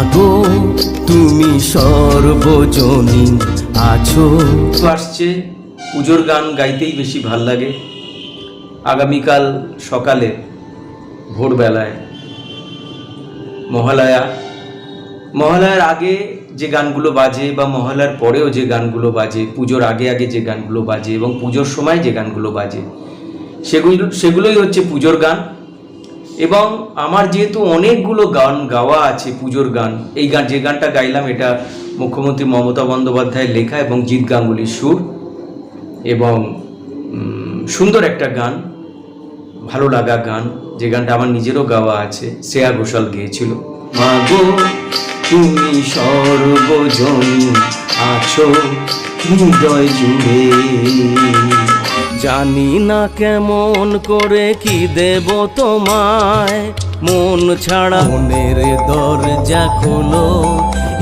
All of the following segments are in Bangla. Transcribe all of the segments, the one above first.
মাগো তুমি সর্বজনী আছো। আসছে পুজোর গান গাইতেই বেশি ভাল লাগে। আগামীকাল সকালে ভোরবেলায় মহালয়ার আগে যে গানগুলো বাজে বা মহালয়ার পরেও যে গানগুলো বাজে, পুজোর আগে আগে যে গানগুলো বাজে এবং পুজোর সময় যে গানগুলো বাজে, সেগুলোই হচ্ছে পুজোর গান। এবং আমার যেহেতু অনেকগুলো গান গাওয়া আছে পুজোর গান, এই গান যে গানটা গাইলাম এটা মুখ্যমন্ত্রী মমতা বন্দ্যোপাধ্যায়ের লেখা এবং জিৎ গাঙ্গুলির সুর, এবং সুন্দর একটা গান, ভালো লাগা গান, যে গানটা আমার নিজেরও গাওয়া আছে, শ্রেয়া ঘোষাল গেয়েছিল। মাগো তুমি সর্বজনী আছো হৃদয় জুড়ে, জানি না কেমন করে কি দেব তোমায়, মন ছাড়া মনের দরজা খোলো,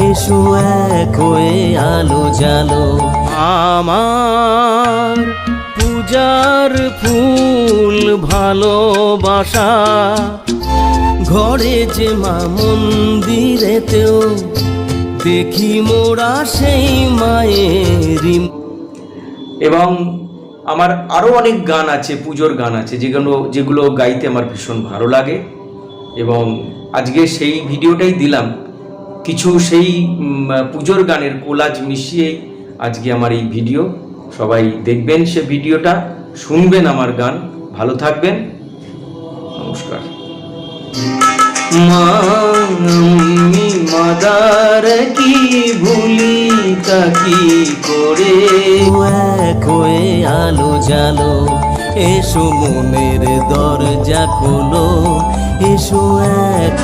এসো এক হয়ে আলো জালো। আমার পূজার ফুল ভালোবাসা, ঘরে যে মা মন্দিরেতেও দেখি মোরা সেই মায়েরই। এবং আমার আরও অনেক গান আছে, পুজোর গান আছে, যেগুলো গাইতে আমার ভীষণ ভালো লাগে। এবং আজকে সেই ভিডিওটাই দিলাম, কিছু সেই পুজোর গানের কোলাজ মিশিয়ে আজকে আমার এই ভিডিও। সবাই দেখবেন সে ভিডিওটা, শুনবেন আমার গান, ভালো থাকবেন, নমস্কার। মামি মাদার কি ভুলি তা কি করে, এক হয়ে আলো জালো, এসো মনের দরজা খোলো, এসো এক